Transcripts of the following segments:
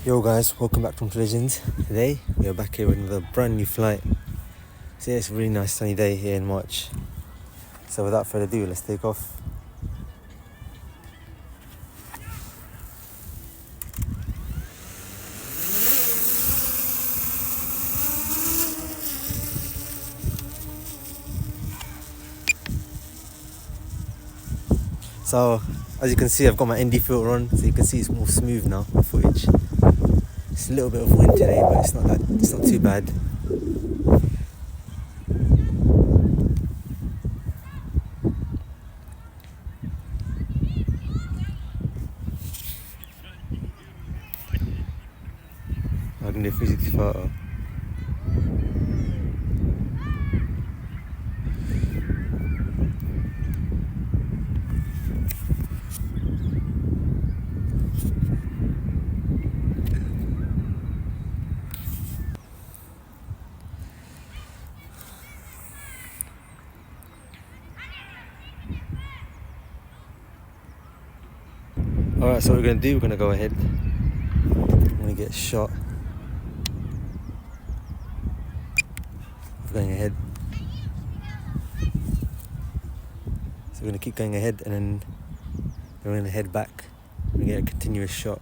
Yo guys, welcome back from Collisions. Today we are back here with another brand new flight. So yeah, it's a really nice sunny day here in March. So without further ado, let's take off. So as you can see, I've got my ND filter on, so you can see it's more smooth now, the footage. It's a little bit of wind today, but it's not too bad. I can do 360 photo. Alright, so what we're going to do, we're going to go ahead. I'm going to get a shot of going ahead. So we're going to keep going ahead and then we're going to head back and get a continuous shot.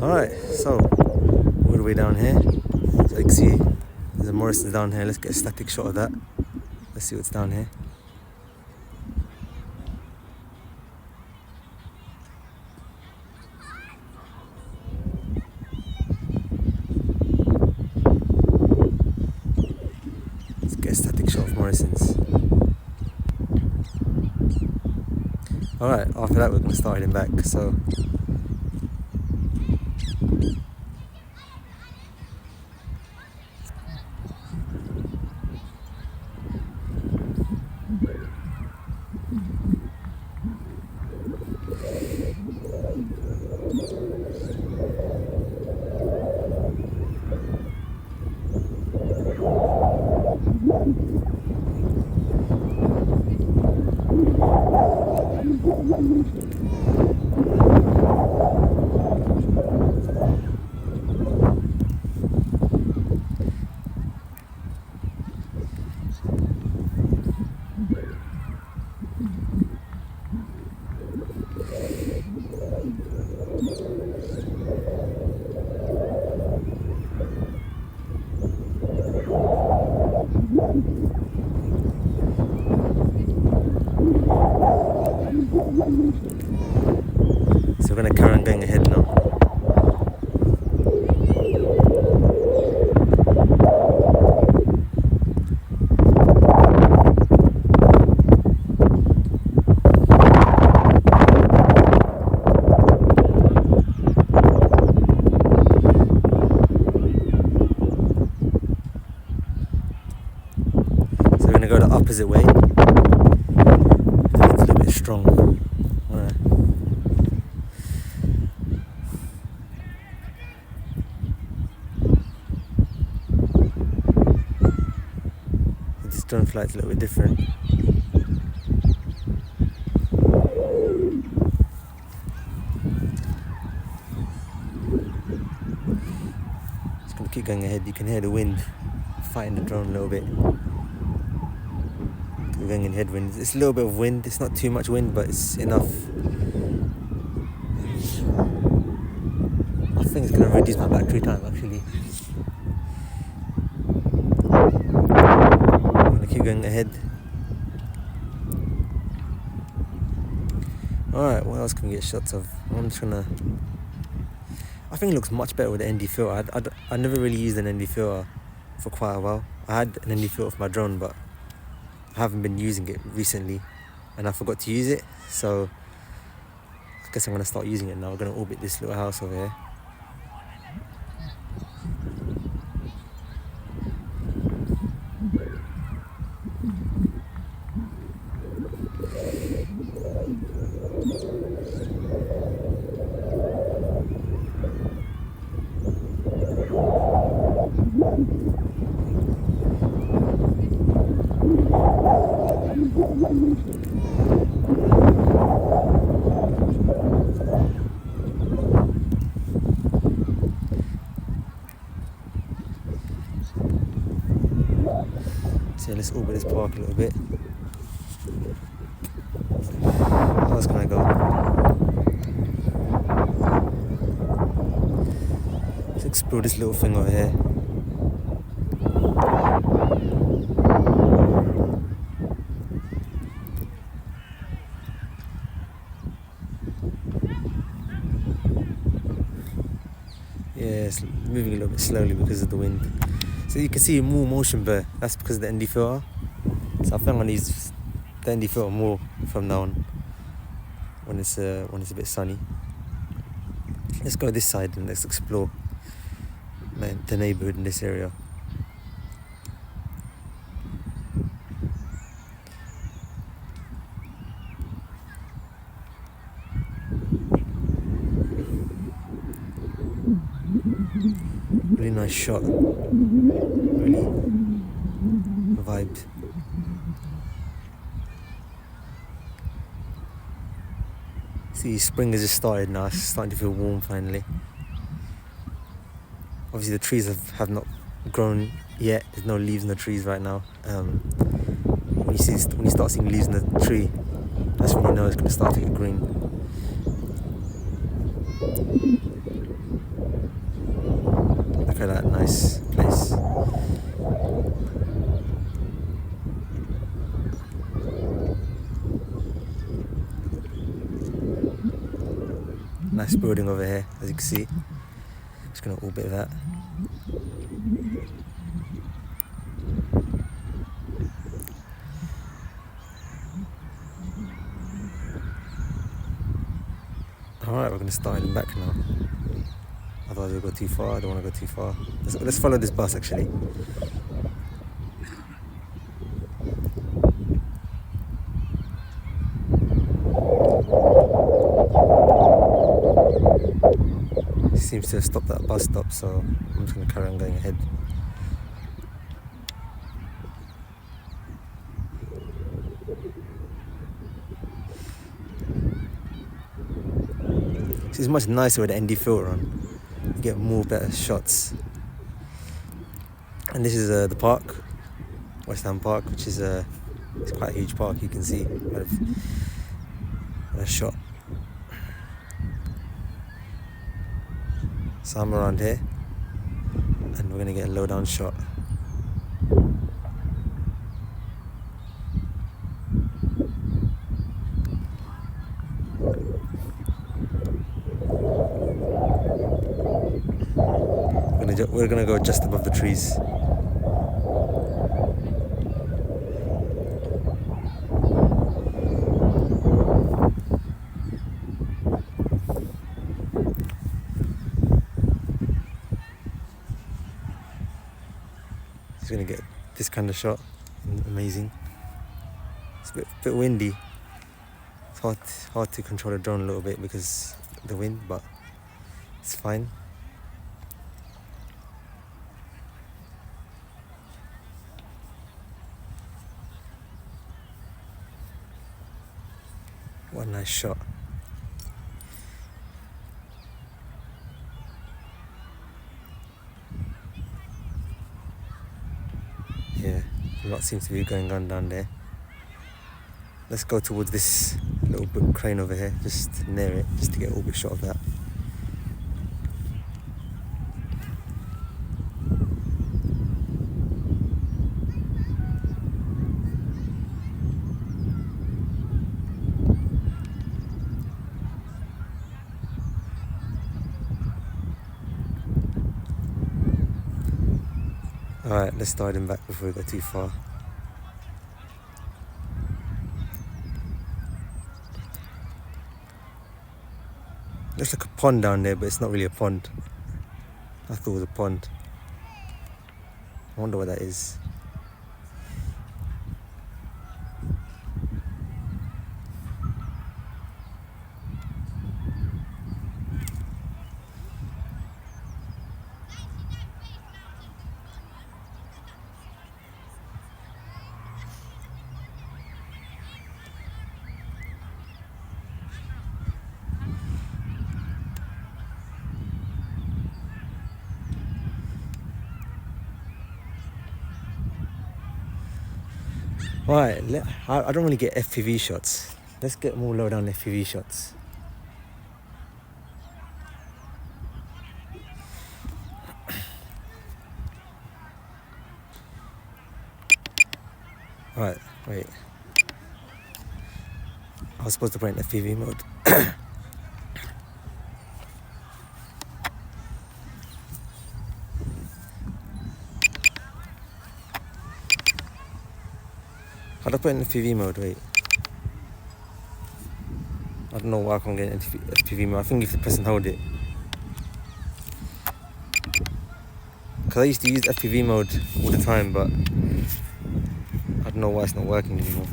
Alright, so all the way down here. So you can see there's a Morrison's down here. Let's get a static shot of that. Let's see what's down here. Let's get a static shot of Morrison's. Alright, after that we're going to start heading back. So we're going to carry on going ahead now. So we're going to go the opposite way. The wind's a little bit strong. Alright. This drone flight's a little bit different. Just gonna keep going ahead. You can hear the wind fighting the drone a little bit. We're going in headwind. It's a little bit of wind. It's not too much wind, but it's enough. I think it's gonna reduce my battery time actually. going ahead. Alright, what else can we get shots of? I'm just gonna... I think it looks much better with the ND filter. I never really used an ND filter for quite a while. I had an ND filter for my drone, but I haven't been using it recently, and I forgot to use it, so I guess I'm gonna start using it now. We're gonna orbit this little house over here. So let's orbit this park a little bit. How else can I go? Let's explore this little thing over here. Yeah, it's moving a little bit slowly because of the wind. So you can see more motion blur. That's because of the ND filter. So I think I'm gonna use the ND filter more from now on when it's a bit sunny. Let's go this side and let's explore the neighborhood in this area. Really nice shot. Really vibed. See, spring has just started now. It's starting to feel warm finally. Obviously the trees have not grown yet. There's no leaves in the trees right now. When you start seeing leaves in the tree, that's when you know it's going to start to get green. Look at that nice place. Nice building over here, as you can see. Just gonna orbit that. Alright, we're gonna start heading back now. Otherwise we'll go too far. I don't want to go too far. Let's follow this bus actually. Seems to have stopped at a bus stop, so I'm just going to carry on going ahead. So it's much nicer with the ND filter on. You get more better shots. And this is the park, West Ham Park, which is it's quite a huge park. You can see a shot. So I'm around here and we're gonna get a low down shot. We're gonna go just above the trees. Just gonna get this kind of shot. Amazing. It's a bit windy. It's hard to control the drone a little bit because of the wind, but it's fine. What a nice shot. Yeah, a lot seems to be going on down there. Let's go towards this little bit crane over here, just near it, just to get a little bit shot of that. Alright, let's start him back before we go too far. Looks like a pond down there, but it's not really a pond. I thought it was a pond. I wonder what that is. Right, I don't really get FPV shots. Let's get more low down FPV shots. Right, wait. I was supposed to put in FPV mode. How do I put in FPV mode? Wait. I don't know why I can't get in FPV mode. I think if the person hold it. Because I used to use FPV mode all the time, but I don't know why it's not working anymore.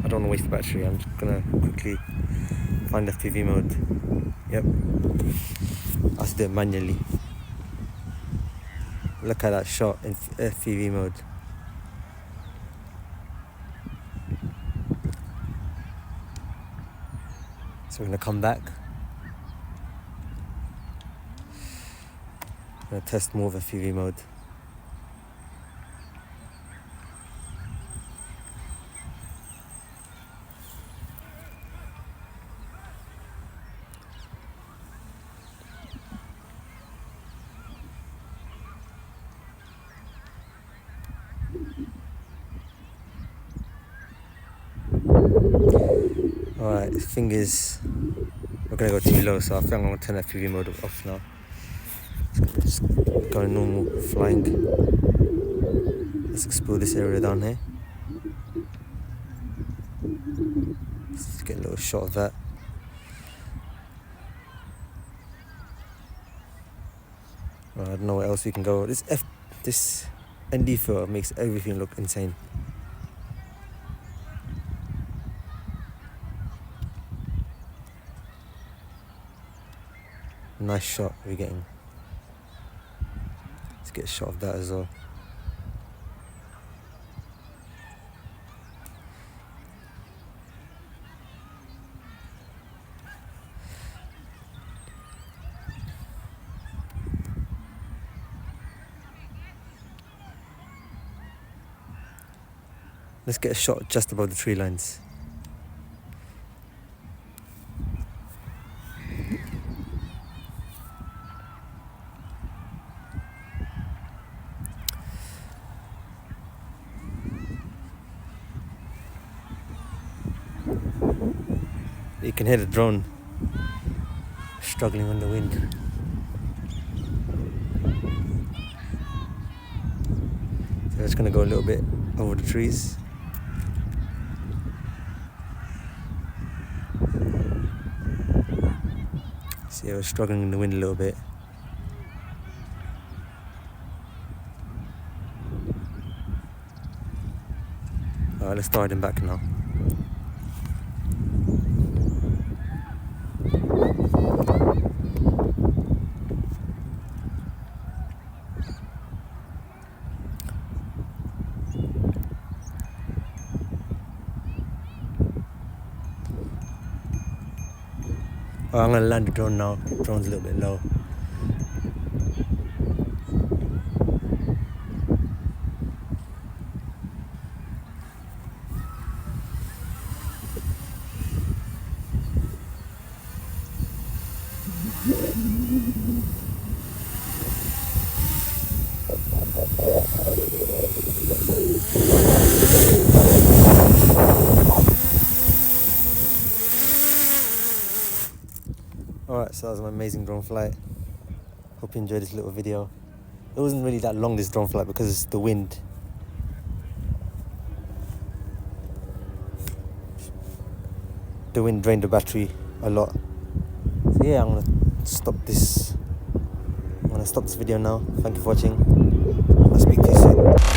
I don't want to waste the battery. I'm just gonna quickly find FPV mode. Yep. I have to do it manually. Look at that shot in FPV mode. So we're gonna come back. I'm gonna test more of FPV mode. Alright, the thing is, we're gonna go too low, so I think I'm gonna turn FPV mode off now. Just go normal flying. Let's explore this area down here. Let's get a little shot of that. I don't know where else we can go. This ND filter makes everything look insane. Nice shot we're getting. Let's get a shot of that as well. Let's get a shot just above the tree lines. You can hear the drone struggling on the wind. So it's gonna go a little bit over the trees. See, I was struggling in the wind a little bit. Alright, let's start him back now. Alright, I'm gonna land the drone now. The drone's a little bit low. Alright, so that was an amazing drone flight. Hope you enjoyed this little video. It wasn't really that long, this drone flight, because it's the wind. The wind drained the battery a lot. So yeah, I'm gonna stop this video now. Thank you for watching. I'll speak to you soon.